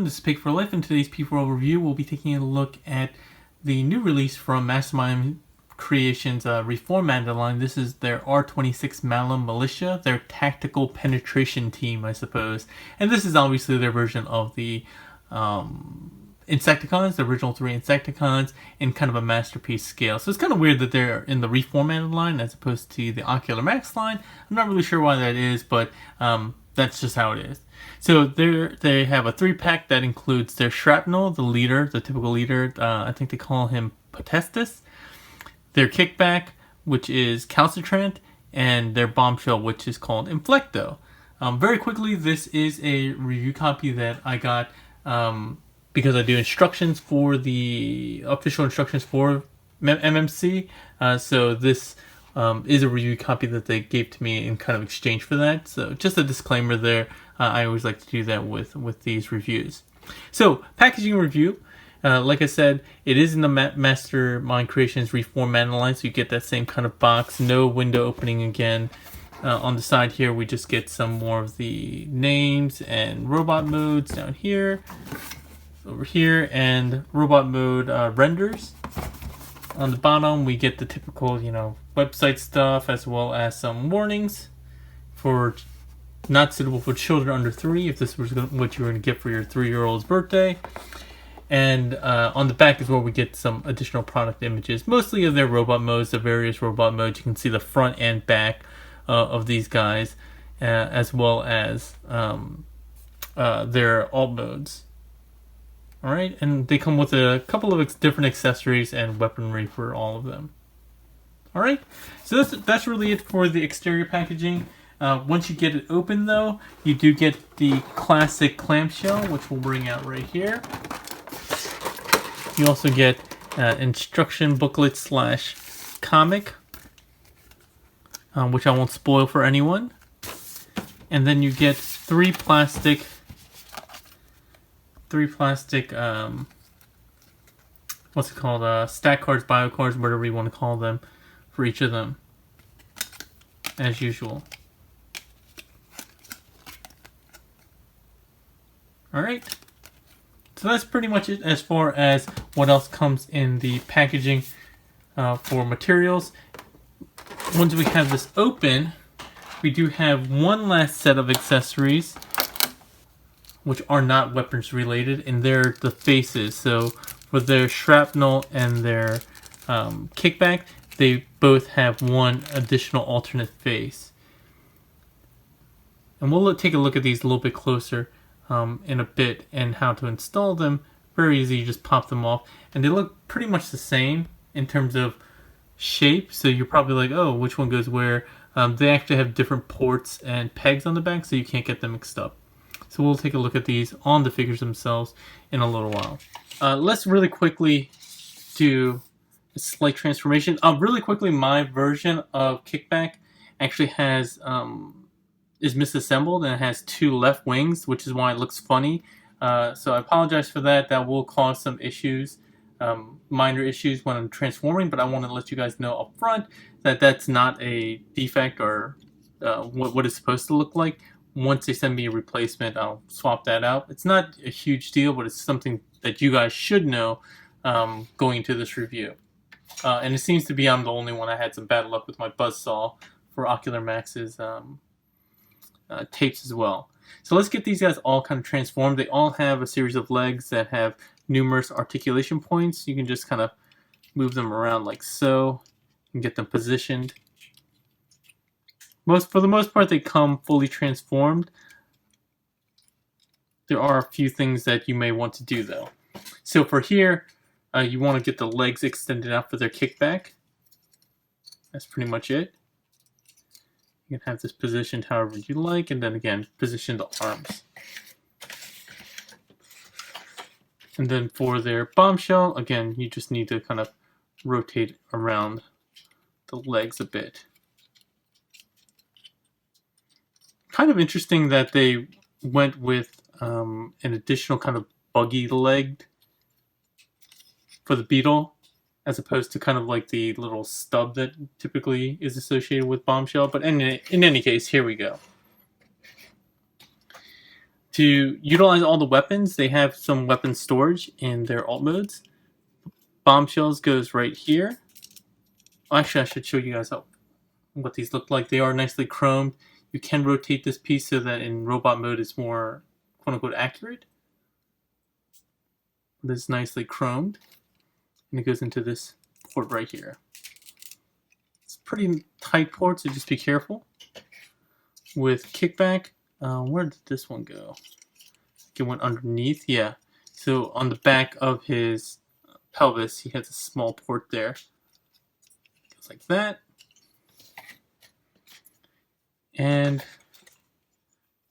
this is P4L. In today's P4L review, we'll be taking a look at the new release from Mastermind Creations reformatted line. This is their R26 Malum Malitia, their tactical penetration team, I suppose. And this is obviously their version of the Insecticons, the original 3 Insecticons, in kind of a masterpiece scale. So it's kind of weird that they're in the reformatted line as opposed to the Ocular Max line. I'm not really sure why that is, but that's just how it is. So they have a 3-pack that includes their Shrapnel, the leader, the typical leader. I think they call him Potestus. Their Kickback, which is Calcitrant, and their Bombshell, which is called Inflecto. Very quickly, this is a review copy that I got because I do instructions for the official instructions for MMC. So this is a review copy that they gave to me in kind of exchange for that. So just a disclaimer there. I always like to do that with these reviews. So packaging review. Like I said, it is in the Mastermind Creations reformatted line, so you get that same kind of box. No window opening again. On the side here, we just get some more of the names and robot modes down here, over here, and robot mode renders. On the bottom, we get the typical, website stuff, as well as some warnings for not suitable for children under 3, if this was what you were going to get for your 3-year-old's birthday. And on the back is where we get some additional product images, mostly of their robot modes, the various robot modes. You can see the front and back of these guys, as well as their alt modes. Alright, and they come with a couple of different accessories and weaponry for all of them. Alright, so that's really it for the exterior packaging. Once you get it open, though, you do get the classic clamshell, which we'll bring out right here. You also get instruction booklet / comic, which I won't spoil for anyone. And then you get three plastic what's it called? Stack cards, bio cards, whatever you want to call them, for each of them, as usual. Alright. So that's pretty much it as far as what else comes in the packaging for materials. Once we have this open, we do have one last set of accessories, which are not weapons related, and they're the faces. So for their Shrapnel and their Kickback, they both have one additional alternate face. And we'll take a look at these a little bit closer in a bit, and how to install them. Very easy, you just pop them off, and they look pretty much the same in terms of shape, so you're probably like, oh, which one goes where? They actually have different ports and pegs on the back, so you can't get them mixed up. So we'll take a look at these on the figures themselves in a little while. Let's really quickly do a slight transformation. Really quickly, my version of Kickback actually has is misassembled, and it has 2 left wings, which is why it looks funny. So I apologize for that. That will cause some issues, minor issues when I'm transforming, but I want to let you guys know up front that that's not a defect or what it's supposed to look like. Once they send me a replacement, I'll swap that out. It's not a huge deal, but it's something that you guys should know going into this review. And it seems to be I'm the only one. I had some bad luck with my buzzsaw for Ocular Max's tapes as well. So let's get these guys all kind of transformed. They all have a series of legs that have numerous articulation points. You can just kind of move them around like so and get them positioned. For the most part, they come fully transformed. There are a few things that you may want to do, though. So for here, you want to get the legs extended out for their Kickback. That's pretty much it. You can have this positioned however you like, and then again, position the arms. And then for their Bombshell, again, you just need to kind of rotate around the legs a bit. Kind of interesting that they went with an additional kind of buggy leg for the beetle, as opposed to kind of like the little stub that typically is associated with Bombshell. But in any case, here we go. To utilize all the weapons, they have some weapon storage in their alt modes. Bombshells goes right here. Actually, I should show you guys what these look like. They are nicely chromed. You can rotate this piece so that in robot mode it's more quote-unquote accurate. But it's nicely chromed. And it goes into this port right here. It's a pretty tight port, so just be careful. With kickback, where did this one go? It went underneath, yeah. So on the back of his pelvis, he has a small port there. Goes like that. And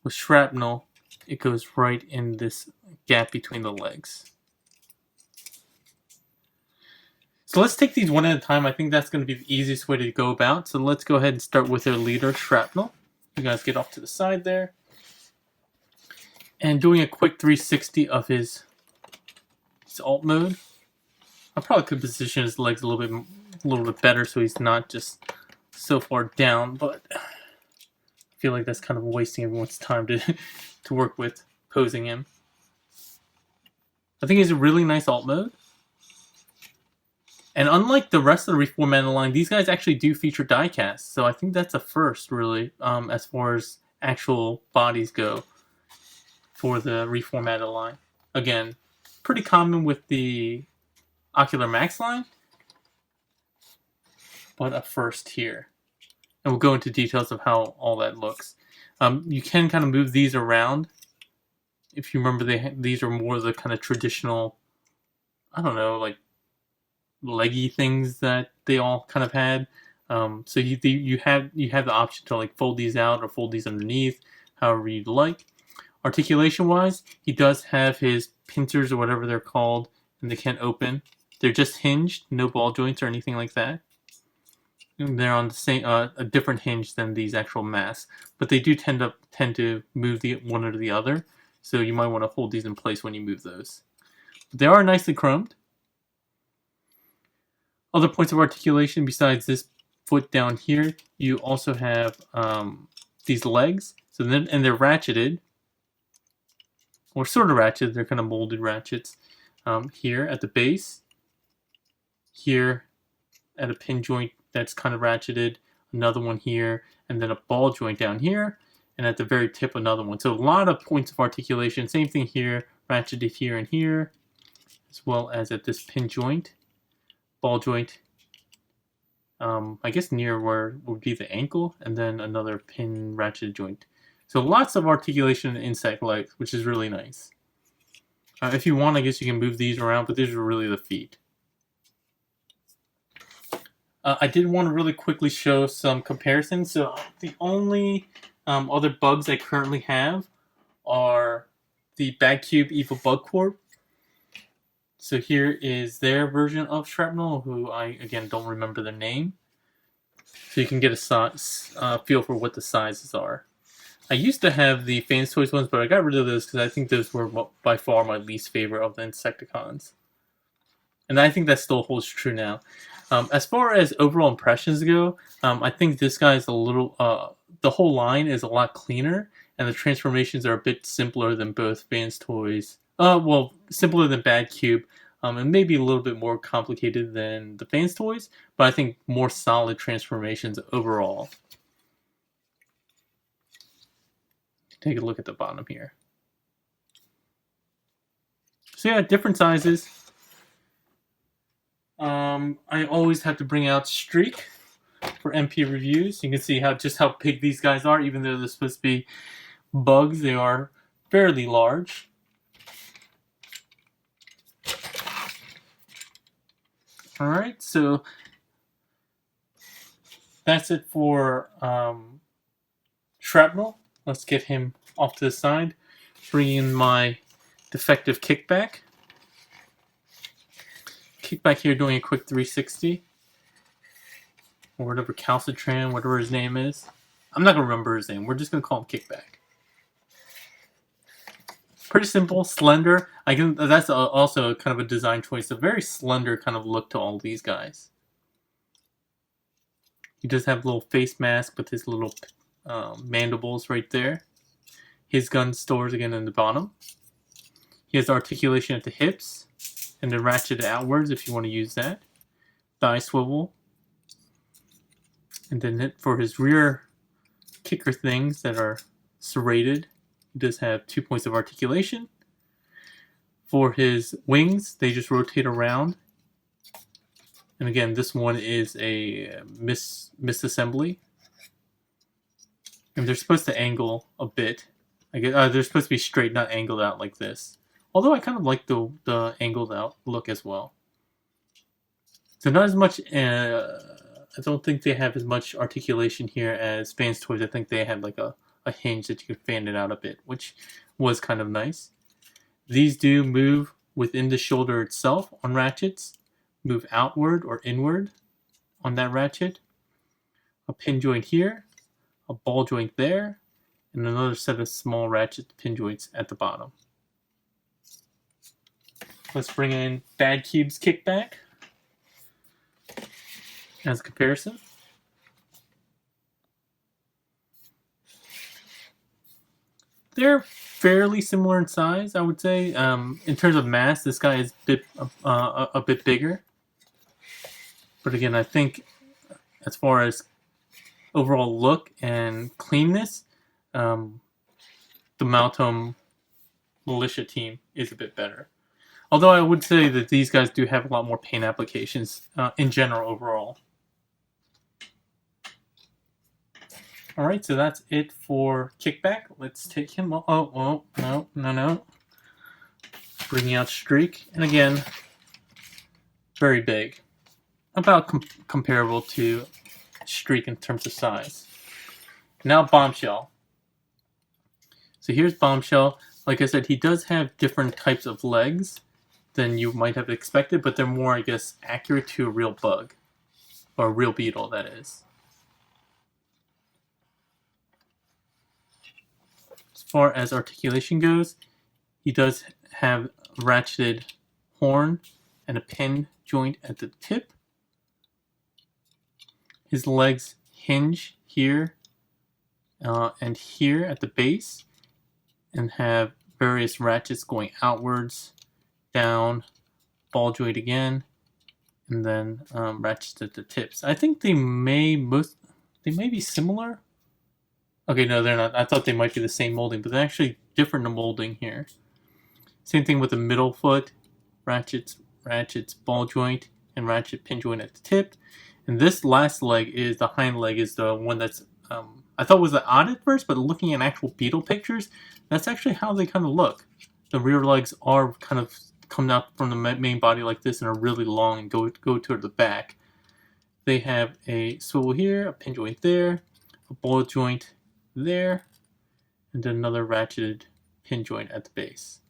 with shrapnel, it goes right in this gap between the legs. So let's take these one at a time. I think that's going to be the easiest way to go about. So let's go ahead and start with our leader, Shrapnel. You guys get off to the side there. And doing a quick 360 of his alt mode. I probably could position his legs a little bit better so he's not just so far down, but I feel like that's kind of wasting everyone's time to work with posing him. I think he's a really nice alt mode. And unlike the rest of the reformatted line, these guys actually do feature diecast. So I think that's a first, really, as far as actual bodies go for the reformatted line. Again, pretty common with the Ocular Max line, but a first here. And we'll go into details of how all that looks. You can kind of move these around. If you remember, these are more the kind of traditional, I don't know, like leggy things that they all kind of had. So you have the option to like fold these out or fold these underneath, however you'd like. Articulation wise, he does have his pincers or whatever they're called, and they can't open. They're just hinged, no ball joints or anything like that. And they're on the same a different hinge than these actual masks, but they do tend to move the one or the other. So you might want to hold these in place when you move those. But they are nicely chromed. Other points of articulation besides this foot down here, you also have these legs. So then, and they're ratcheted, or sort of ratcheted. They're kind of molded ratchets here at the base. Here at a pin joint that's kind of ratcheted. Another one here, and then a ball joint down here, and at the very tip another one. So a lot of points of articulation. Same thing here, ratcheted here and here, as well as at this pin joint. Ball joint, I guess near where would be the ankle, and then another pin ratchet joint. So lots of articulation in insect legs, which is really nice. If you want, I guess you can move these around, but these are really the feet. I did want to really quickly show some comparisons. So the only other bugs I currently have are the Bagcube Evil Bug Corp. So here is their version of Shrapnel, who I, again, don't remember their name. So you can get a feel for what the sizes are. I used to have the Fans Toys ones, but I got rid of those because I think those were by far my least favorite of the Insecticons. And I think that still holds true now. As far as overall impressions go, I think this guy is a little... the whole line is a lot cleaner, and the transformations are a bit simpler than both Fans Toys. Well, simpler than Bagcube, and maybe a little bit more complicated than the Fans Toys, but I think more solid transformations overall. Take a look at the bottom here. So yeah, different sizes. I always have to bring out Streak for MP reviews. You can see just how big these guys are, even though they're supposed to be bugs. They are fairly large. Alright, so that's it for Shrapnel. Let's get him off to the side. Bring in my defective kickback. Kickback here doing a quick 360. Or whatever, Calcitran, whatever his name is. I'm not going to remember his name. We're just going to call him Kickback. Pretty simple, slender. That's also kind of a design choice. A very slender kind of look to all these guys. He does have a little face mask with his little mandibles right there. His gun stores again in the bottom. He has articulation at the hips, and then ratcheted outwards if you want to use that. Thigh swivel. And then for his rear kicker things that are serrated, he does have 2 points of articulation. For his wings, they just rotate around. And again, this one is a misassembly. And they're supposed to angle a bit. I guess they're supposed to be straight, not angled out like this. Although I kind of like the angled out look as well. So not as much, I don't think they have as much articulation here as Fan's Toys. I think they have like a hinge that you could fan it out a bit, which was kind of nice. These do move within the shoulder itself on ratchets, move outward or inward on that ratchet. A pin joint here, a ball joint there, and another set of small ratchet pin joints at the bottom. Let's bring in Bad Cube's kickback as a comparison. They're fairly similar in size, I would say. In terms of mass, this guy is a bit bigger. But again, I think as far as overall look and cleanness, the Malum Malitia team is a bit better. Although I would say that these guys do have a lot more paint applications in general overall. Alright, so that's it for Kickback. Let's take him. Oh, no. Bringing out Streak. And again, very big. About comparable to Streak in terms of size. Now Bombshell. So here's Bombshell. Like I said, he does have different types of legs than you might have expected, but they're more, I guess, accurate to a real bug. Or a real beetle, that is. As far as articulation goes, he does have a ratcheted horn and a pin joint at the tip. His legs hinge here and here at the base and have various ratchets going outwards, down, ball joint again, and then ratchets at the tips. I think they may be similar. Okay, no, they're not. I thought they might be the same molding, but they're actually different in molding here. Same thing with the middle foot, ratchets, ball joint, and ratchet pin joint at the tip. And this last leg is the hind leg, is the one that's I thought was odd at first, but looking at actual beetle pictures, that's actually how they kind of look. The rear legs are kind of coming out from the main body like this and are really long and go toward the back. They have a swivel here, a pin joint there, a ball joint there, and then another ratcheted pin joint at the base.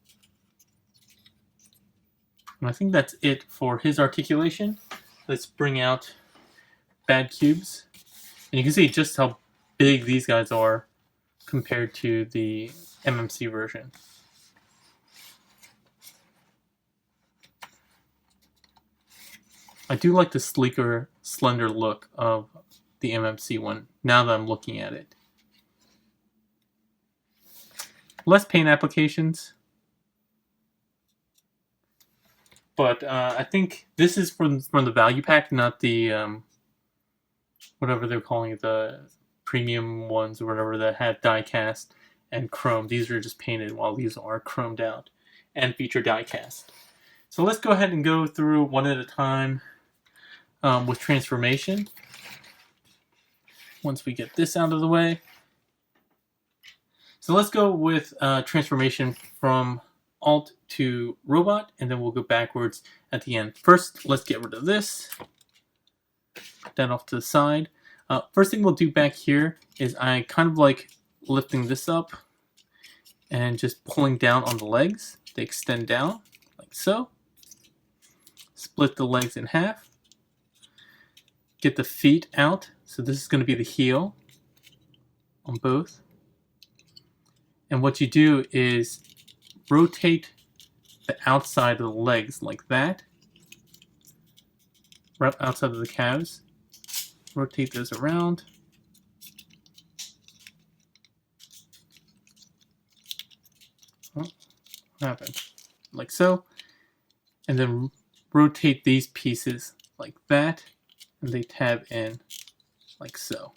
And I think that's it for his articulation. Let's bring out Bad Cubes. And you can see just how big these guys are compared to the MMC version. I do like the sleeker, slender look of the MMC one now that I'm looking at it. Less paint applications, but I think this is from the value pack, not the whatever they're calling it, the premium ones or whatever that have die cast and chrome. These are just painted, while these are chromed out and feature die cast. So let's go ahead and go through one at a time with transformation. Once we get this out of the way. So let's go with transformation from alt to robot, and then we'll go backwards at the end. First, let's get rid of this. Put that off to the side. First thing we'll do back here is I kind of like lifting this up and just pulling down on the legs. They extend down like so. Split the legs in half. Get the feet out. So this is going to be the heel on both. And what you do is rotate the outside of the legs like that. Right outside of the calves. Rotate those around. happen like so, and then rotate these pieces like that, and they tab in like so.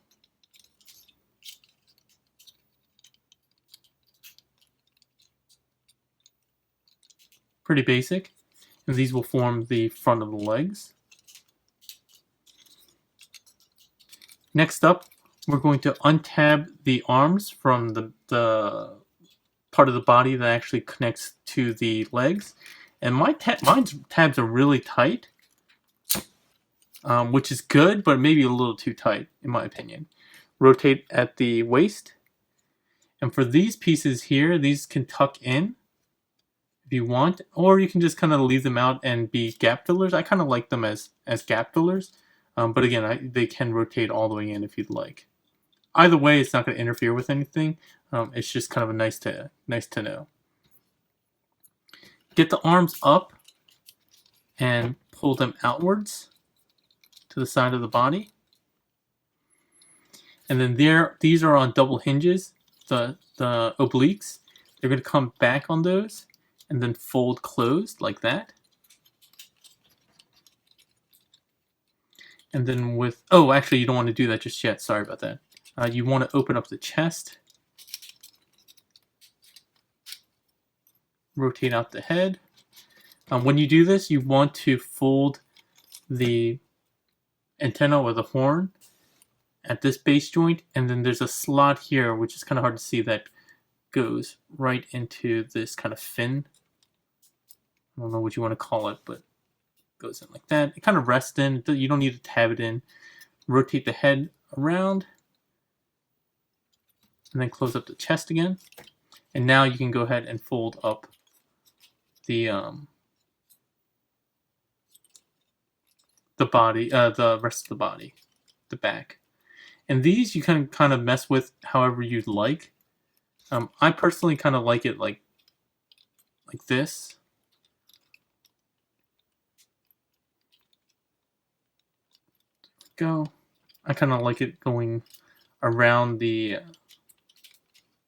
Pretty basic. And these will form the front of the legs. Next up, we're going to untab the arms from the part of the body that actually connects to the legs. And mine's tabs are really tight, which is good, but maybe a little too tight, in my opinion. Rotate at the waist. And for these pieces here, these can tuck in if you want, or you can just kind of leave them out and be gap fillers. I kind of like them as gap fillers, but again, they can rotate all the way in if you'd like. Either way, it's not going to interfere with anything. It's just kind of nice to know. Get the arms up and pull them outwards to the side of the body. And then these are on double hinges, the obliques. They're going to come back on those and then fold closed like that. And then with, oh, actually you don't want to do that just yet. Sorry about that. You want to open up the chest. Rotate out the head. When you do this, you want to fold the antenna or the horn at this base joint, and then there's a slot here, which is kind of hard to see, that goes right into this kind of fin. I don't know what you want to call it, but it goes in like that. It kind of rests in. You don't need to tab it in. Rotate the head around, and then close up the chest again. And now you can go ahead and fold up the body, the rest of the body, the back. And these you can kind of mess with however you'd like. I personally kind of like it like this. Go. I kind of like it going around the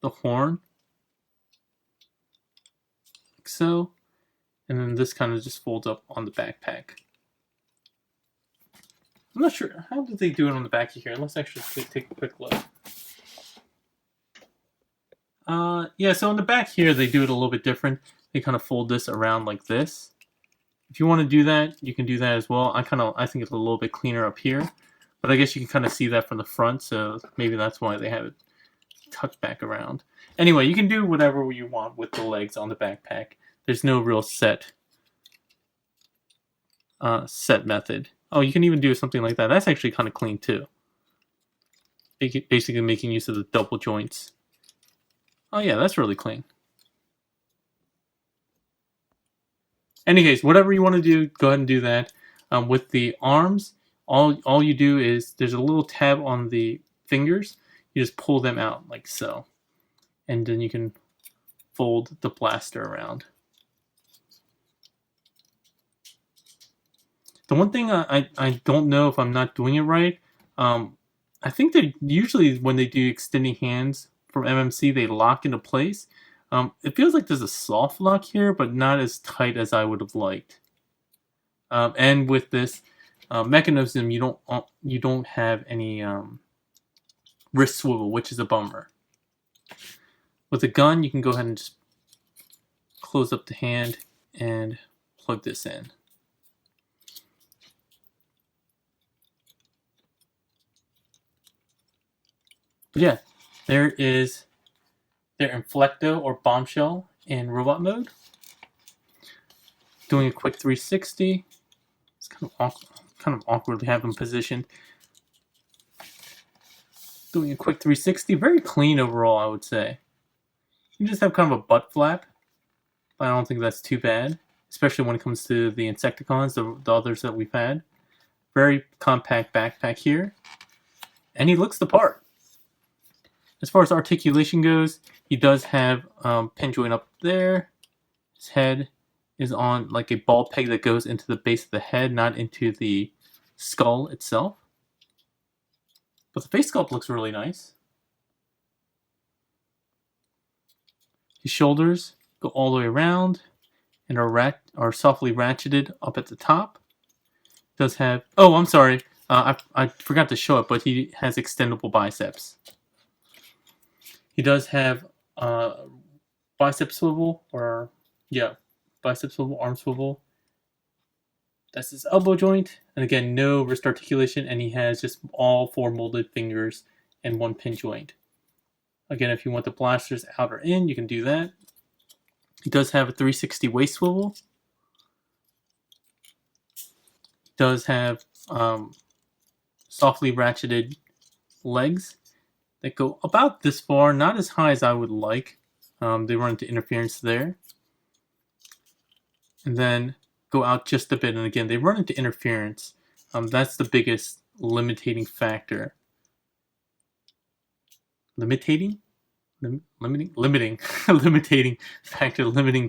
horn, like so, and then this kind of just folds up on the backpack. I'm not sure how did they do it on the back of here. Let's actually take a quick look. Yeah, so on the back here they do it a little bit different. They kind of fold this around like this. If you want to do that, you can do that as well. I think it's a little bit cleaner up here, but I guess you can kind of see that from the front, so maybe that's why they have it tucked back around. Anyway, you can do whatever you want with the legs on the backpack. There's no real set method. Oh, you can even do something like that. That's actually kind of clean too. Basically making use of the double joints. Oh yeah, that's really clean. Any case, whatever you want to do, go ahead and do that. With the arms, all you do is there's a little tab on the fingers. You just pull them out like so, and then you can fold the blaster around. The one thing I don't know if I'm not doing it right, I think that usually when they do extending hands from MMC, they lock into place. It feels like there's a soft lock here, but not as tight as I would have liked. And with this mechanism, you don't have any wrist swivel, which is a bummer. With a gun, you can go ahead and just close up the hand and plug this in. But yeah, there is their Inflecto or Bombshell in robot mode. Doing a quick 360. It's kind of awkward to have them positioned. Doing a quick 360. Very clean overall, I would say. You just have kind of a butt flap, but I don't think that's too bad, especially when it comes to the Insecticons, the others that we've had. Very compact backpack here, and he looks the part. As far as articulation goes, he does have pin joint up there. His head is on like a ball peg that goes into the base of the head, not into the skull itself. But the face sculpt looks really nice. His shoulders go all the way around, and are softly ratcheted up at the top. Does have, oh, I'm sorry, I forgot to show it, but he has extendable biceps. He does have bicep swivel, or yeah, bicep swivel, arm swivel. That's his elbow joint, and again, no wrist articulation, and he has just all 4 molded fingers and 1 pin joint. Again, if you want the blasters out or in, you can do that. He does have a 360 waist swivel. He does have softly ratcheted legs that go about this far, not as high as I would like. They run into interference there. And then go out just a bit, and again, they run into interference. That's the biggest limiting factor. Limiting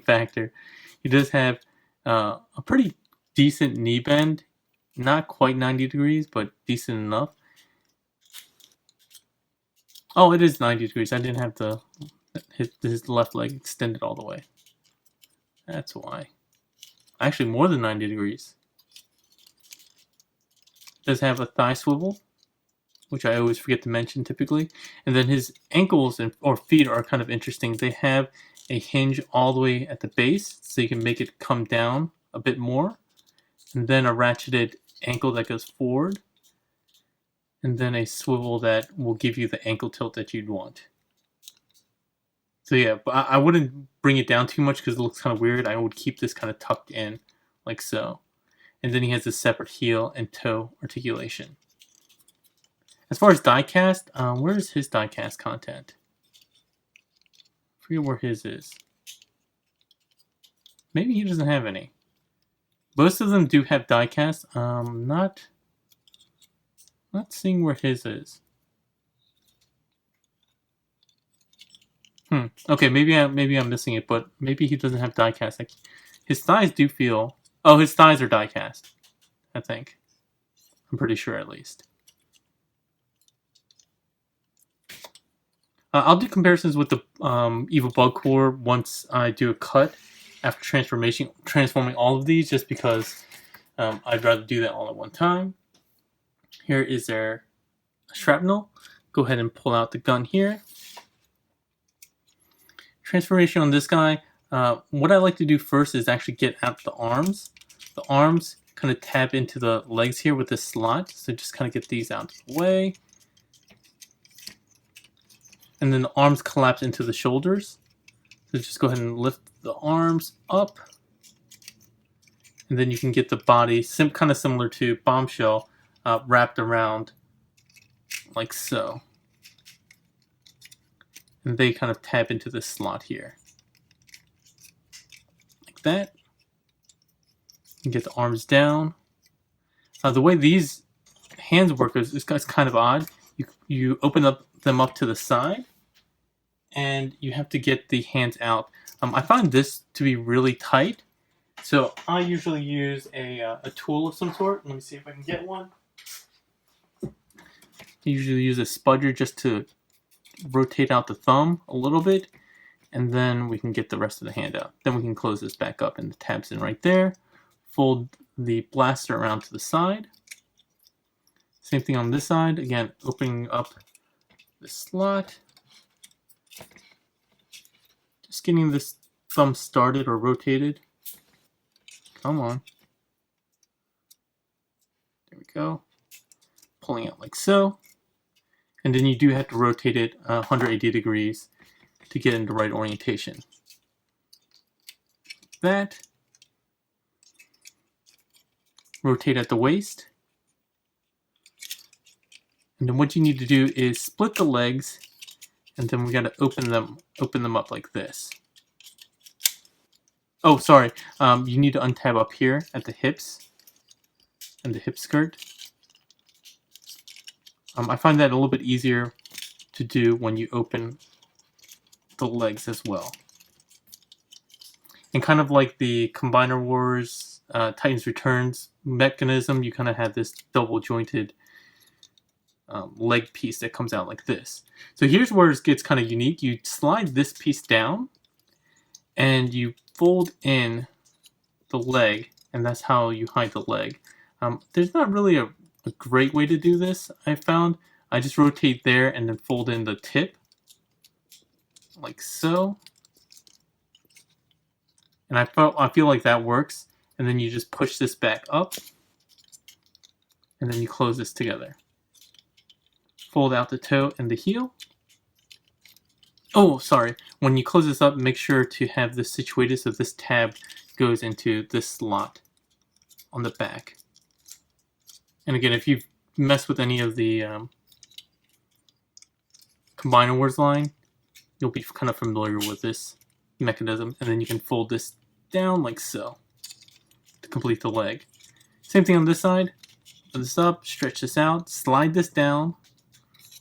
factor. He does have a pretty decent knee bend, not quite 90 degrees, but decent enough. Oh, it is 90 degrees. I didn't have his left leg extended all the way. That's why. Actually, more than 90 degrees. Does have a thigh swivel, which I always forget to mention typically. And then his ankles or feet are kind of interesting. They have a hinge all the way at the base, so you can make it come down a bit more. And then a ratcheted ankle that goes forward. And then a swivel that will give you the ankle tilt that you'd want. So yeah, but I wouldn't bring it down too much because it looks kind of weird. I would keep this kind of tucked in, like so. And then he has a separate heel and toe articulation. As far as die-cast, where is his die-cast content? I forget where his is. Maybe he doesn't have any. Most of them do have die-cast. Not seeing where his is. Okay, maybe I'm missing it, but maybe he doesn't have die-cast. Like, his thighs do feel... Oh, his thighs are die-cast, I think. I'm pretty sure, at least. I'll do comparisons with the Evil Bug Core once I do a cut after transforming all of these, just because I'd rather do that all at one time. Here is their shrapnel. Go ahead and pull out the gun here. Transformation on this guy. What I like to do first is actually get out the arms. The arms kind of tap into the legs here with this slot, so just kind of get these out of the way. And then the arms collapse into the shoulders. So just go ahead and lift the arms up. And then you can get the body, kind of similar to Bombshell, wrapped around like so. And they kind of tap into this slot here. Like that. You get the arms down. The way these hands work is kind of odd. You open them up to the side, and you have to get the hands out. I find this to be really tight, so I usually use a tool of some sort. Let me see if I can get one. I usually use a spudger just to rotate out the thumb a little bit, and then we can get the rest of the hand out. Then we can close this back up, and the tab's in right there. Fold the blaster around to the side. Same thing on this side. Again, opening up the slot. Just getting this thumb started or rotated. Come on. There we go. Pulling out like so. And then you do have to rotate it 180 degrees to get into right orientation. Like that. Rotate at the waist. And then what you need to do is split the legs, and then we got to open them up like this. Oh, sorry. You need to untab up here at the hips and the hip skirt. I find that a little bit easier to do when you open the legs as well. And kind of like the Combiner Wars Titans Returns mechanism, you kind of have this double jointed leg piece that comes out like this. So here's where it gets kind of unique. You slide this piece down, and you fold in the leg, and that's how you hide the leg. There's not really a great way to do this, I found. I just rotate there and then fold in the tip, like so. And I feel like that works. And then you just push this back up, and then you close this together. Fold out the toe and the heel. Oh, sorry. When you close this up, make sure to have this situated so this tab goes into this slot on the back. And again, if you've messed with any of the Combiner Wars line, you'll be kind of familiar with this mechanism. And then you can fold this down like so to complete the leg. Same thing on this side. Open this up, stretch this out, slide this down,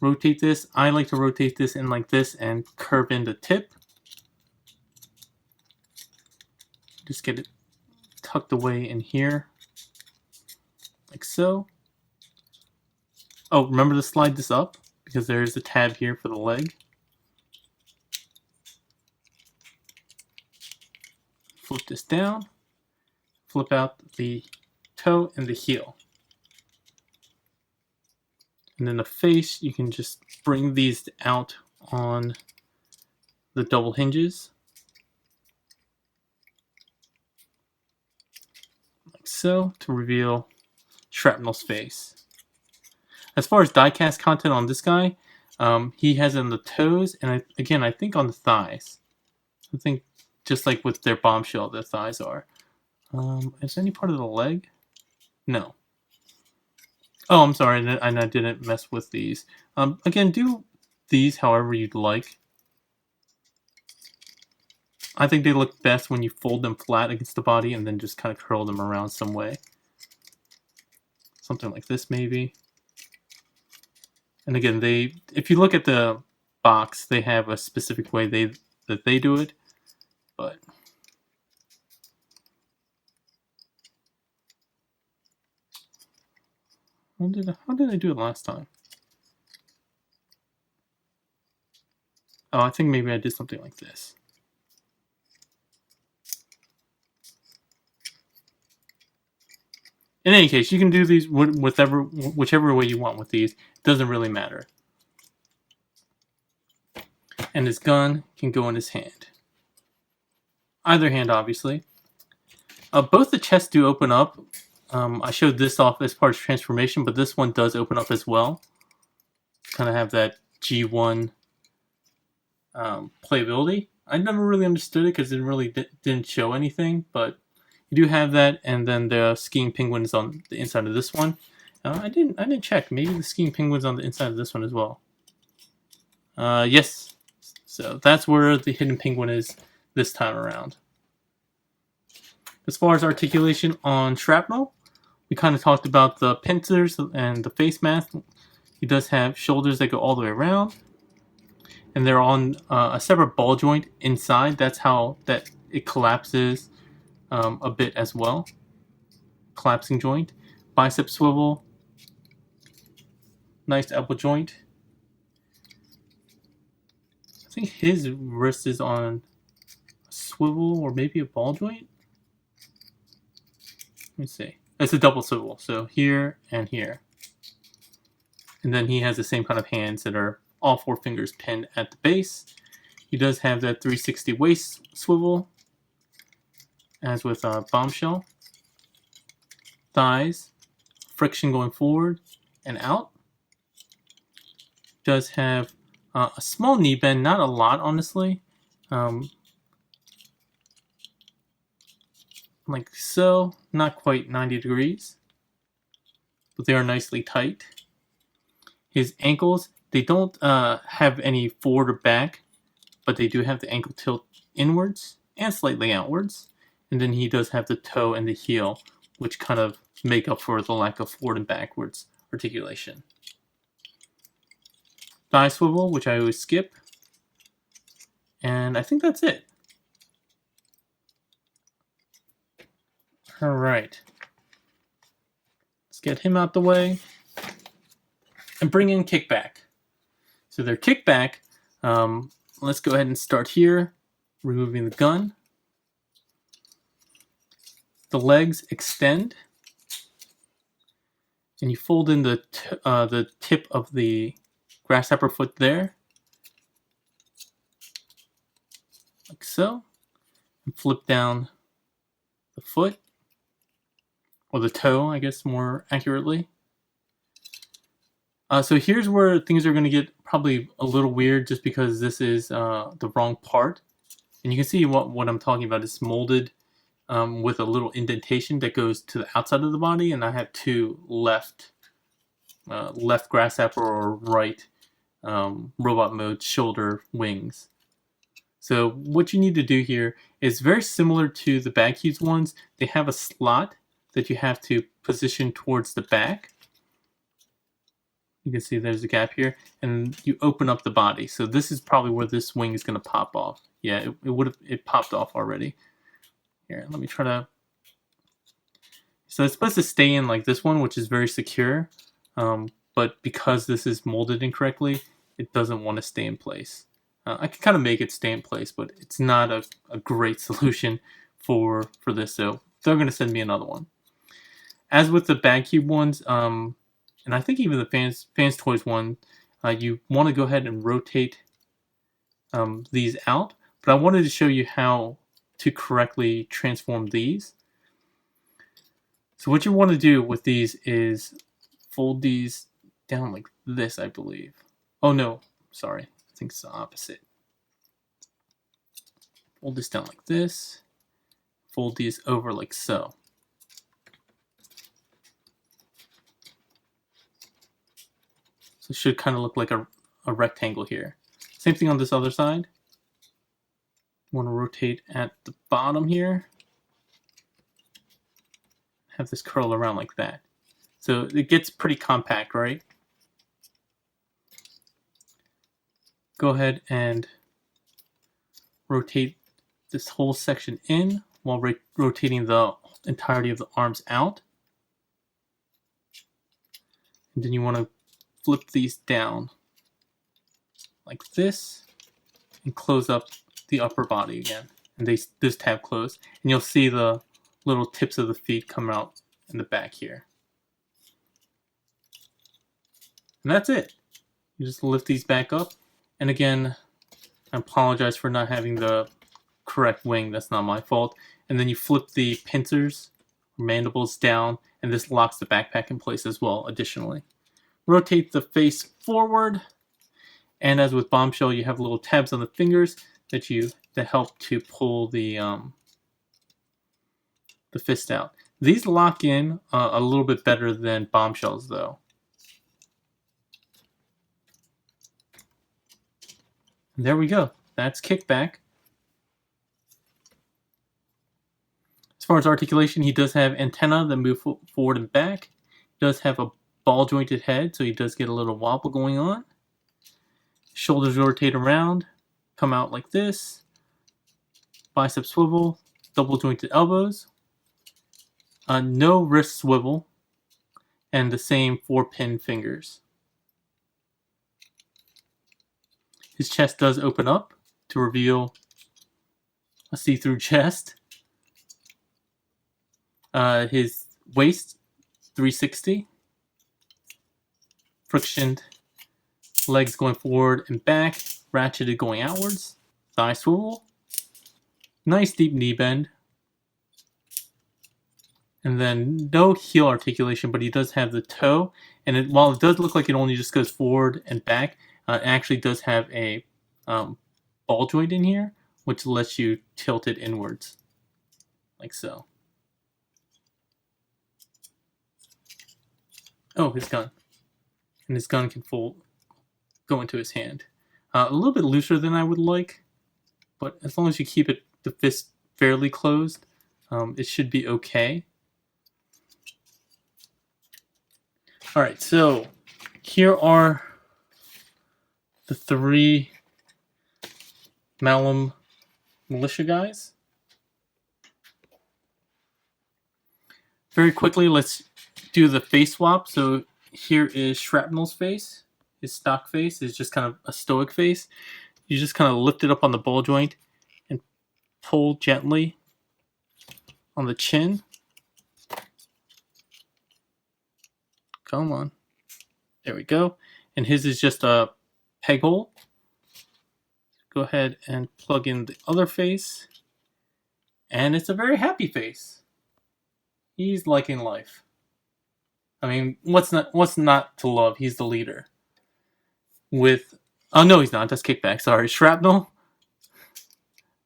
rotate this. I like to rotate this in like this and curve in the tip. Just get it tucked away in here, like so. Oh, remember to slide this up because there is a tab here for the leg. Flip this down, flip out the toe and the heel. And then the face, you can just bring these out on the double hinges, like so, to reveal Shrapnel's face. As far as die-cast content on this guy, he has it on the toes, and I think on the thighs. I think just like with their bombshell, their thighs are. Is there any part of the leg? No. Oh, I'm sorry, and I didn't mess with these. Again, do these however you'd like. I think they look best when you fold them flat against the body and then just kind of curl them around some way. Something like this, maybe. And again, if you look at the box, they have a specific way that they do it. But how did I do it last time? Oh, I think maybe I did something like this. In any case, you can do these whichever way you want with these. It doesn't really matter. And his gun can go in his hand. Either hand, obviously. Both the chests do open up. I showed this off as part of transformation, but this one does open up as well. Kind of have that G1 playability. I never really understood it because it really didn't show anything, but you do have that, and then the skiing penguin is on the inside of this one. I didn't check. Maybe the skiing penguin's on the inside of this one as well. Yes. So that's where the hidden penguin is this time around. As far as articulation on Shrapnel, we kind of talked about the pincers and the face mask. He does have shoulders that go all the way around, and they're on a separate ball joint inside. That's how it collapses a bit as well. Collapsing joint, bicep swivel, nice elbow joint. I think his wrist is on a swivel or maybe a ball joint. Let me see. It's a double swivel, so here and here. And then he has the same kind of hands that are all four fingers pinned at the base. He does have that 360 waist swivel, as with Bombshell. Thighs, friction going forward and out. Does have a small knee bend, not a lot, honestly. Like so, not quite 90 degrees, but they are nicely tight. His ankles, they don't have any forward or back, but they do have the ankle tilt inwards and slightly outwards. And then he does have the toe and the heel, which kind of make up for the lack of forward and backwards articulation. Thigh swivel, which I always skip. And I think that's it. Alright. Let's get him out the way. And bring in Kickback. So their Kickback, let's go ahead and start here. Removing the gun. the legs extend, and you fold in the tip of the grasshopper foot there, like so, and flip down the foot, or the toe, I guess more accurately. So here's where things are going to get probably a little weird, just because this is the wrong part. And you can see what I'm talking about. It's molded with a little indentation that goes to the outside of the body, and I have two left grasshopper or right robot mode shoulder wings. So what you need to do here is very similar to the bag cubes ones. They have a slot that you have to position towards the back. You can see there's a gap here, and you open up the body. So this is probably where this wing is going to pop off. Yeah, it popped off already. Here, let me try to. So it's supposed to stay in like this one, which is very secure, but because this is molded incorrectly, it doesn't want to stay in place. I can kind of make it stay in place, but it's not a great solution for this. So they're going to send me another one. As with the bag cube ones, and I think even the fans toys one, you want to go ahead and rotate these out. But I wanted to show you how to correctly transform these. So what you want to do with these is fold these down like this, I believe. Oh no, sorry. I think it's the opposite. Fold this down like this. Fold these over like so. So it should kind of look like a rectangle here. Same thing on this other side. You want to rotate at the bottom here. Have this curl around like that. So it gets pretty compact, right? Go ahead and rotate this whole section in while rotating the entirety of the arms out. And then you want to flip these down like this and close up the upper body again. And this tab closed. And you'll see the little tips of the feet come out in the back here. And that's it. You just lift these back up. And again, I apologize for not having the correct wing. That's not my fault. And then you flip the pincers, or mandibles down, and this locks the backpack in place as well, additionally. Rotate the face forward. And as with Bombshell, you have little tabs on the fingers that help to pull the fist out. These lock in a little bit better than Bombshells, though. And there we go. That's Kickback. As far as articulation, he does have antenna that move forward and back. He does have a ball jointed head, so he does get a little wobble going on. Shoulders rotate around, come out like this. Bicep swivel, double jointed elbows. No wrist swivel, and the same 4-pin fingers. His chest does open up to reveal a see-through chest. His waist, 360. Frictioned legs going forward and back, ratcheted going outwards. Thigh swivel. Nice deep knee bend. And then no heel articulation, but he does have the toe. And while it does look like it only just goes forward and back, it actually does have a ball joint in here, which lets you tilt it inwards, like so. Oh, his gun. And his gun can go into his hand. A little bit looser than I would like, but as long as you keep the fist fairly closed, it should be okay. Alright, so here are the 3 Malum Malitia guys. Very quickly, let's do the face swap. So here is Shrapnel's face. His stock face is just kind of a stoic face. You just kind of lift it up on the ball joint and pull gently on the chin Come on. There we go. And his is just a peg hole. Go ahead and plug in the other face. And it's a very happy face. He's liking life. I mean, what's not to love? He's the leader. Oh no, he's not. That's kickback. Sorry, shrapnel.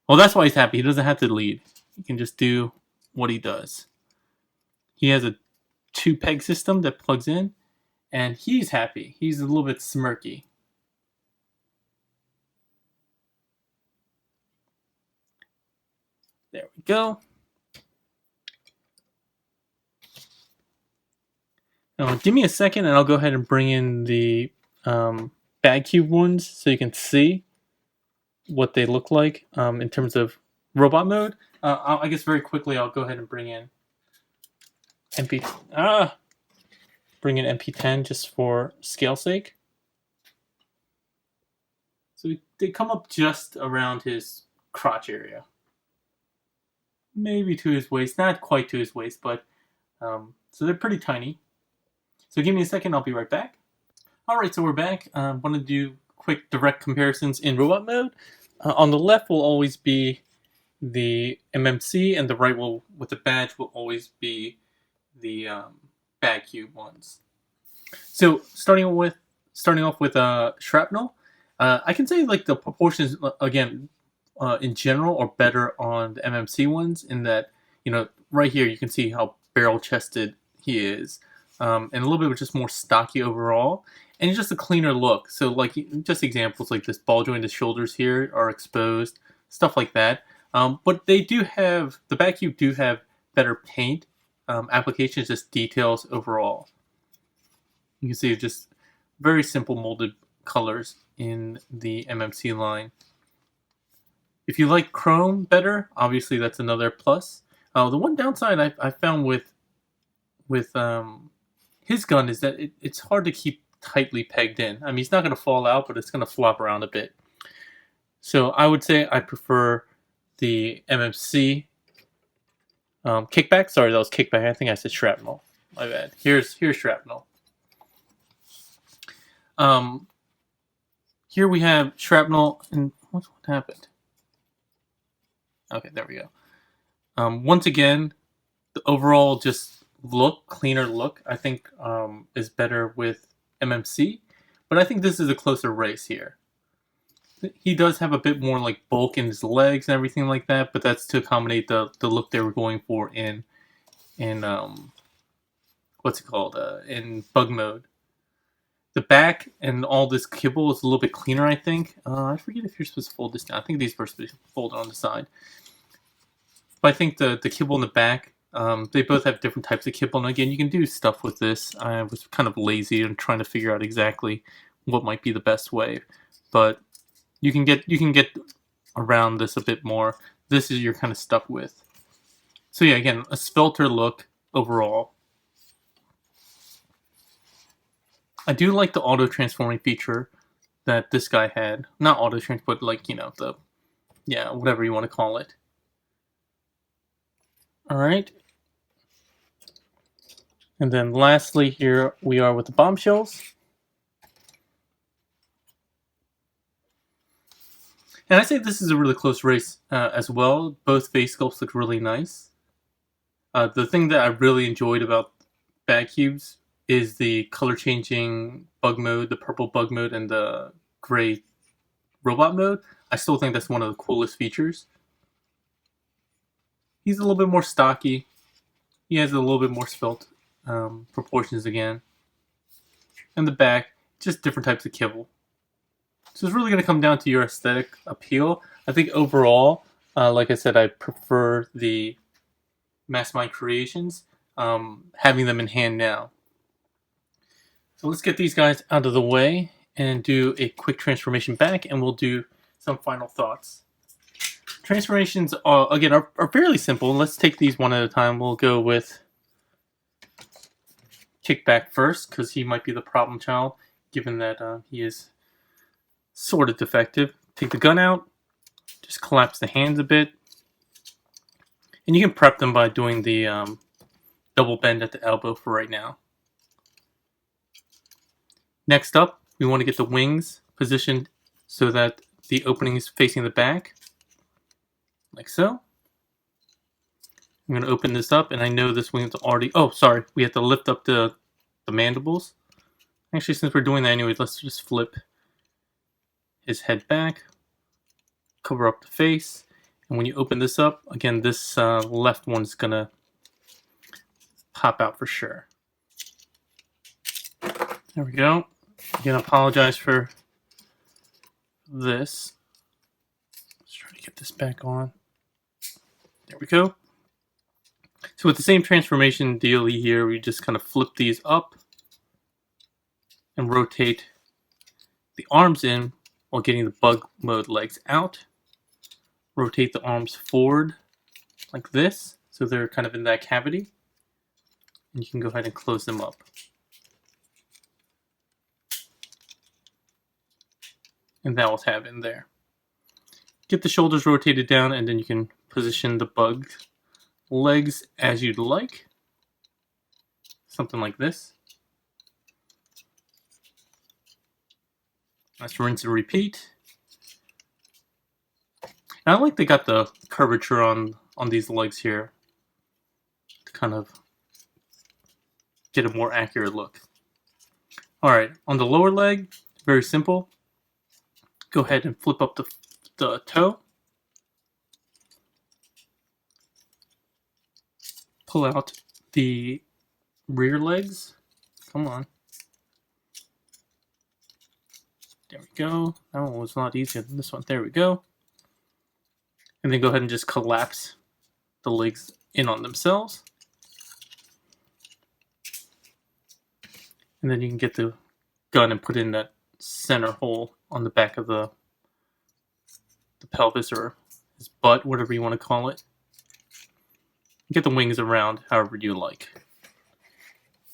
Well, that's why he's happy. He doesn't have to lead. He can just do what he does. He has a 2-peg system that plugs in, and he's happy. He's a little bit smirky. There we go. Now, give me a second, and I'll go ahead and bring in the bag cube ones so you can see what they look like in terms of robot mode. I guess very quickly I'll go ahead and bring in MP10 just for scale sake. So they come up just around his crotch area. Maybe to his waist, not quite to his waist, but so they're pretty tiny. So give me a second, I'll be right back. Alright, so we're back. I want to do quick direct comparisons in robot mode. On the left will always be the MMC, and the right will, with the badge, will always be the bag cube ones. So starting off with shrapnel, I can say like the proportions again in general are better on the MMC ones in that, you know, right here you can see how barrel chested he is, and a little bit just more stocky overall, and just a cleaner look. So like just examples like this ball jointed shoulders here are exposed, stuff like that. But they do have, the bag cube do have better paint applications, just details overall. You can see just very simple molded colors in the MMC line. If you like chrome better, obviously that's another plus. The one downside I found with his gun is that it's hard to keep tightly pegged in. I mean, it's not going to fall out, but it's going to flop around a bit. So I would say I prefer the MMC kickback. Sorry, that was kickback. I think I said shrapnel. My bad. Here's shrapnel. Here we have shrapnel, and what happened? Okay, there we go. Once again, the overall just cleaner look, I think is better with MMC, but I think this is a closer race here. He does have a bit more like bulk in his legs and everything like that, but that's to accommodate the look they were going for in what's it called, in bug mode. The back and all this kibble is a little bit cleaner, I think. I forget if you're supposed to fold this down. I think these are supposed to be folded on the side. But I think the kibble in the back, they both have different types of kibble. And again, you can do stuff with this. I was kind of lazy and trying to figure out exactly what might be the best way. But you can get around this a bit more. This is you're kind of stuck with. So yeah, again, a svelter look overall. I do like the auto transforming feature that this guy had. Not auto transform, but like, you know, whatever you want to call it. Alright. And then lastly, here we are with the bombshells. And I say this is a really close race as well. Both face sculpts look really nice. The thing that I really enjoyed about bag cubes is the color changing bug mode, the purple bug mode, and the gray robot mode. I still think that's one of the coolest features. He's a little bit more stocky. He has a little bit more svelte proportions again. And the back, just different types of kibble. So it's really going to come down to your aesthetic appeal. I think overall, like I said, I prefer the Mastermind Creations, having them in hand now. So let's get these guys out of the way and do a quick transformation back, and we'll do some final thoughts. Transformations, again, are fairly simple. Let's take these one at a time. We'll go with kickback first, because he might be the problem child, given that he is sort of defective. Take the gun out, just collapse the hands a bit, and you can prep them by doing the double bend at the elbow for right now. Next up, we want to get the wings positioned so that the opening is facing the back, like so. I'm going to open this up, and I know this wing is already... Oh, sorry. We have to lift up the mandibles. Actually, since we're doing that anyway, let's just flip his head back, cover up the face, and when you open this up, again, this left one's going to pop out for sure. There we go. Again, I apologize for this. Let's try to get this back on. There we go. So with the same transformation dealy here, we just kind of flip these up and rotate the arms in while getting the bug mode legs out. Rotate the arms forward like this, so they're kind of in that cavity. And you can go ahead and close them up. And that will tab in there. Get the shoulders rotated down, and then you can position the bug legs as you'd like. Something like this. Let's rinse and repeat. And I like they got the curvature on these legs here to kind of get a more accurate look. Alright, on the lower leg, very simple. Go ahead and flip up the toe. Pull out the rear legs. Come on. There we go. That one was a lot easier than this one. There we go. And then go ahead and just collapse the legs in on themselves. And then you can get the gun and put in that center hole on the back of the pelvis or his butt, whatever you want to call it. Get the wings around however you like.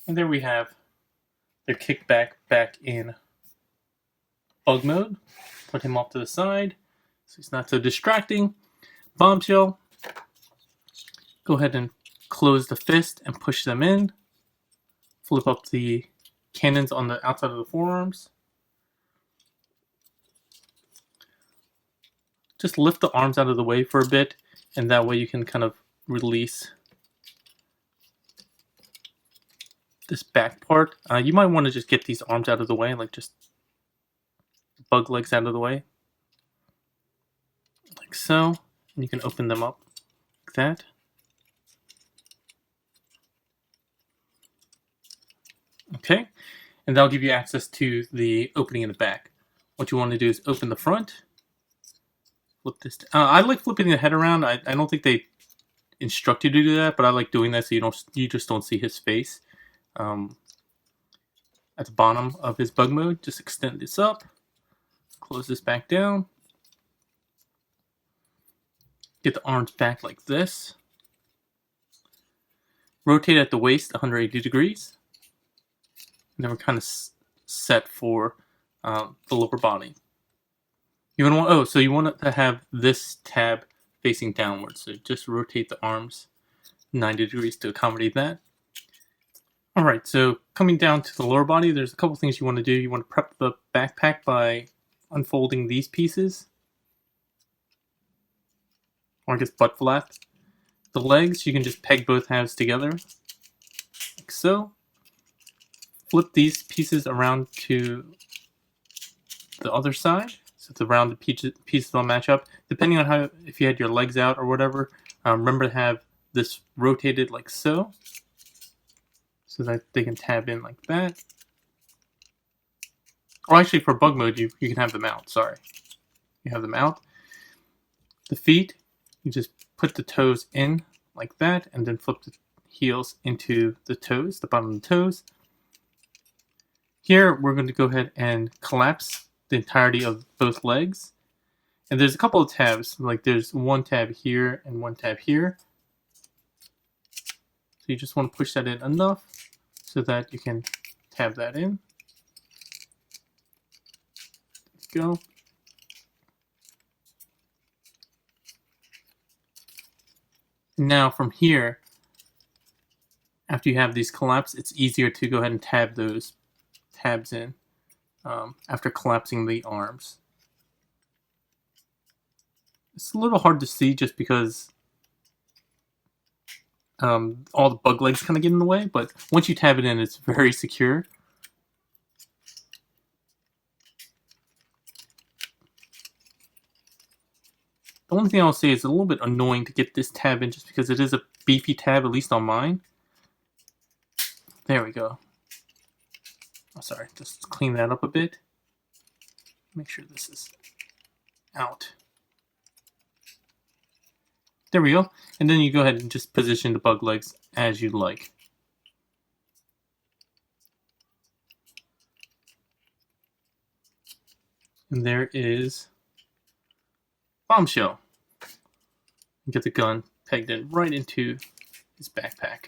And there we have their kickback back in bug mode. Put him off to the side so he's not so distracting. Bombshell. Go ahead and close the fist and push them in. Flip up the cannons on the outside of the forearms. Just lift the arms out of the way for a bit, and that way you can kind of release this back part. You might want to just get these arms out of the way, like just bug legs out of the way. Like so. And you can open them up like that. Okay. And that'll give you access to the opening in the back. What you want to do is open the front. Flip this. I like flipping the head around. I don't think they instruct you to do that, but I like doing that so you just don't see his face. At the bottom of his bug mode, just extend this up. Close this back down. Get the arms back like this. Rotate at the waist 180 degrees. And then we're kind of set for the lower body. You want so you want to have this tab facing downwards. So just rotate the arms 90 degrees to accommodate that. Alright, so coming down to the lower body, there's a couple things you want to do. You want to prep the backpack by unfolding these pieces. Or I guess butt flap. The legs, you can just peg both halves together. Like so. Flip these pieces around to the other side. So the rounded pieces will match up. Depending on if you had your legs out or whatever, remember to have this rotated like so. So that they can tab in like that. Or actually for bug mode, you can have them out, sorry. You have them out. The feet, you just put the toes in like that, and then flip the heels into the toes, the bottom of the toes. Here, we're going to go ahead and collapse the entirety of both legs. And there's a couple of tabs, like there's one tab here and one tab here. So you just want to push that in enough so that you can tab that in. There you go. Now from here, after you have these collapsed, it's easier to go ahead and tab those tabs in. after collapsing the arms. It's a little hard to see just because all the bug legs kind of get in the way, but once you tab it in, it's very secure. The only thing I'll say is it's a little bit annoying to get this tab in just because it is a beefy tab, at least on mine. There we go. Oh, sorry, just clean that up a bit. Make sure this is out. There we go. And then you go ahead and just position the bug legs as you like. And there is Bombshell. Get the gun pegged in right into his backpack.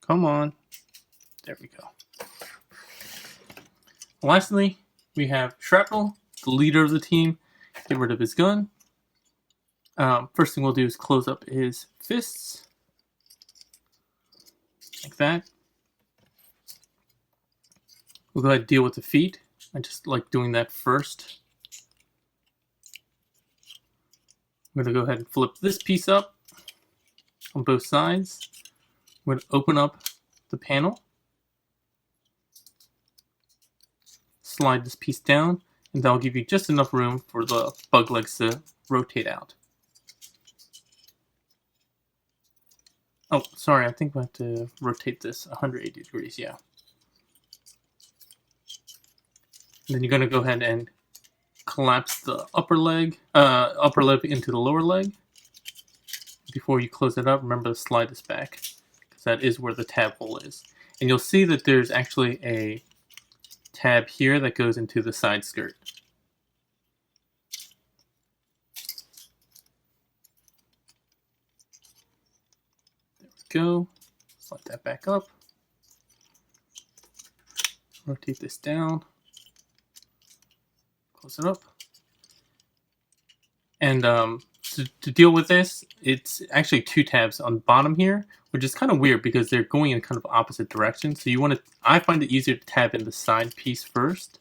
Come on. There we go. Lastly, we have Shrapnel, the leader of the team. Get rid of his gun. First thing we'll do is close up his fists. Like that. We'll go ahead and deal with the feet. I just like doing that first. I'm going to go ahead and flip this piece up on both sides. I'm going to open up the panel. Slide this piece down, and that'll give you just enough room for the bug legs to rotate out. Oh, sorry, I think we have to rotate this 180 degrees, yeah. And then you're going to go ahead and collapse the upper leg into the lower leg. Before you close it up, remember to slide this back, because that is where the tab hole is. And you'll see that there's actually a tab here that goes into the side skirt. There we go. Slide that back up. Rotate this down. Close it up. And to deal with this, it's actually two tabs on the bottom here, which is kind of weird because they're going in kind of opposite directions. So you want to, I find it easier to tab in the side piece first,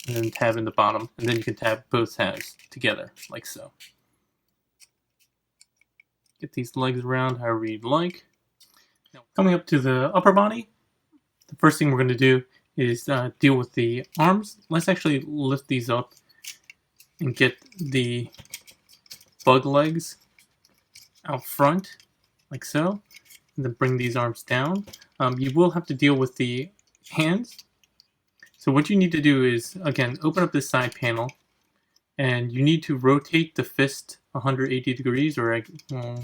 and then tab in the bottom, and then you can tab both tabs together, like so. Get these legs around however you'd like. Now, coming up to the upper body, the first thing we're going to do is deal with the arms. Let's actually lift these up and get the bug legs out front, like so, and then bring these arms down. You will have to deal with the hands. So what you need to do is, again, open up this side panel, and you need to rotate the fist 180 degrees, or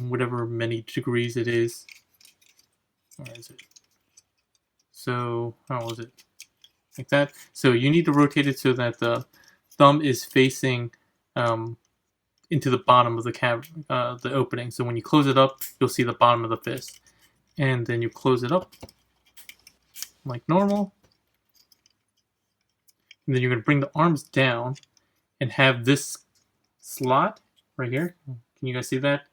whatever many degrees it is. Where is it? So, how was it? Like that. So you need to rotate it so that the thumb is facing into the bottom of the opening. So when you close it up, you'll see the bottom of the fist. And then you close it up like normal. And then you're going to bring the arms down and have this slot right here. Can you guys see that?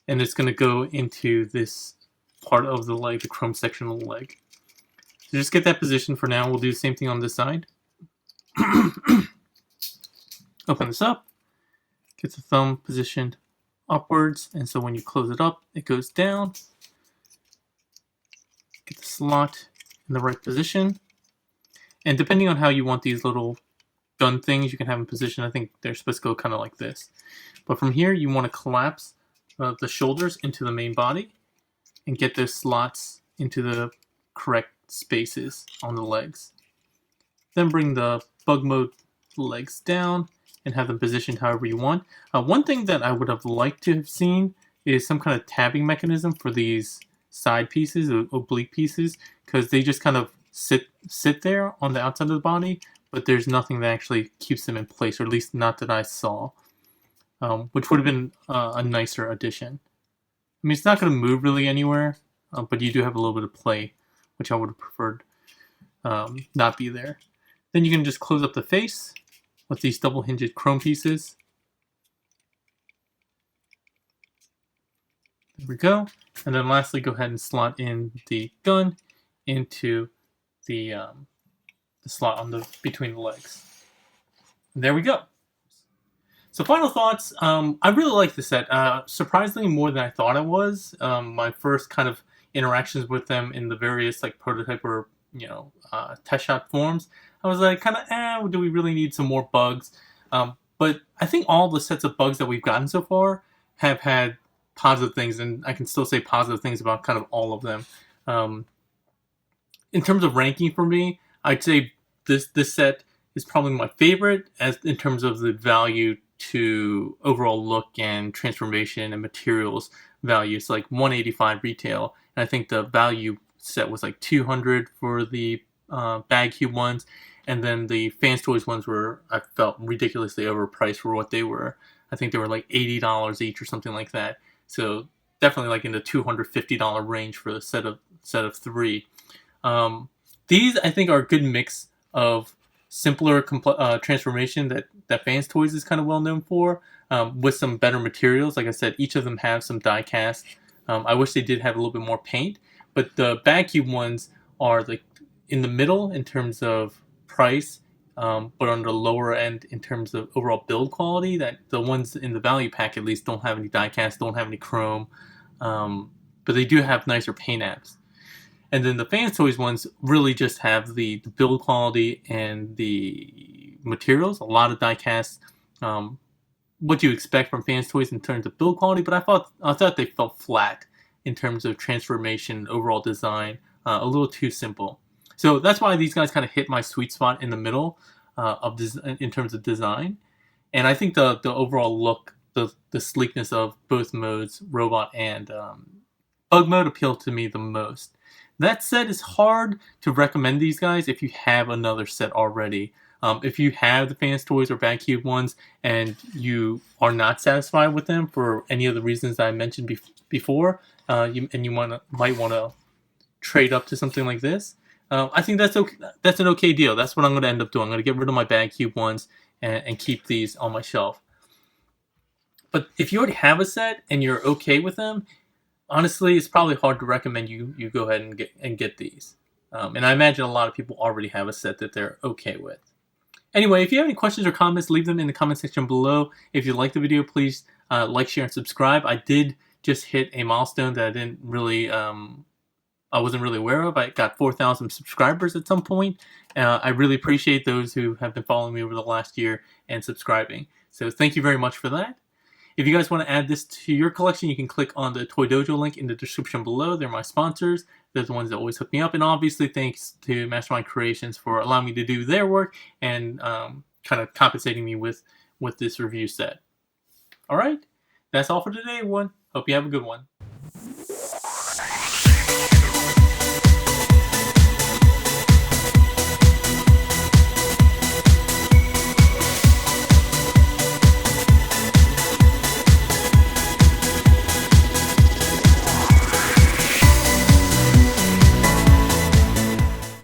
And it's going to go into this part of the leg, the chrome section of the leg. So just get that position for now. We'll do the same thing on this side. Open this up. Get the thumb positioned upwards, and so when you close it up, it goes down. Get the slot in the right position. And depending on how you want these little gun things, you can have them positioned. I think they're supposed to go kind of like this. But from here, you want to collapse the shoulders into the main body and get those slots into the correct spaces on the legs. Then bring the bug mode legs down and have them positioned however you want. One thing that I would have liked to have seen is some kind of tabbing mechanism for these side pieces, or oblique pieces, because they just kind of sit there on the outside of the body, but there's nothing that actually keeps them in place, or at least not that I saw, which would have been a nicer addition. I mean, it's not going to move really anywhere, but you do have a little bit of play, which I would have preferred not be there. Then you can just close up the face with these double-hinged chrome pieces. There we go. And then lastly, go ahead and slot in the gun into the slot on the between the legs. And there we go. So final thoughts. I really like the set. Surprisingly more than I thought it was. My first kind of interactions with them in the various like prototype or test shot forms, I was like kind of, do we really need some more bugs? But I think all the sets of bugs that we've gotten so far have had positive things, and I can still say positive things about kind of all of them. In terms of ranking for me, I'd say this set is probably my favorite as in terms of the value to overall look and transformation and materials value. It's like 185 retail, and I think the value set was like 200 for the bag cube ones, and then the Fans Toys ones were, I felt, ridiculously overpriced for what they were. I think they were like $80 each or something like that. So definitely like in the $250 range for a set of three. These I think are a good mix of simpler transformation that Fans Toys is kind of well known for, with some better materials. Like I said, each of them have some die cast. I wish they did have a little bit more paint, but the bag cube ones are like in the middle in terms of price, but on the lower end in terms of overall build quality. That the ones in the value pack at least don't have any die cast, don't have any chrome, but they do have nicer paint apps. And then the Fans Toys ones really just have the build quality and the materials. A lot of die cast, what you expect from Fans Toys in terms of build quality, but I thought they felt flat in terms of transformation, overall design, a little too simple. So that's why these guys kind of hit my sweet spot in the middle of this in terms of design. And I think the overall look, the sleekness of both modes, robot and bug mode, appealed to me the most. That said, it's hard to recommend these guys if you have another set already. If you have the Fans Toys or Bag Cube ones and you are not satisfied with them for any of the reasons that I mentioned before, you might want to trade up to something like this, I think that's okay. That's an okay deal. That's what I'm going to end up doing. I'm going to get rid of my Bag Cube ones and keep these on my shelf. But if you already have a set and you're okay with them, honestly, it's probably hard to recommend you go ahead and get these. And I imagine a lot of people already have a set that they're okay with. Anyway, if you have any questions or comments, leave them in the comment section below. If you like the video, please like, share, and subscribe. I did just hit a milestone that I wasn't really aware of. I got 4,000 subscribers at some point. I really appreciate those who have been following me over the last year and subscribing. So thank you very much for that. If you guys want to add this to your collection, you can click on the Toy Dojo link in the description below. They're my sponsors. They're the ones that always hook me up. And obviously, thanks to Mastermind Creations for allowing me to do their work and kind of compensating me with this review set. All right, that's all for today, everyone. Hope you have a good one.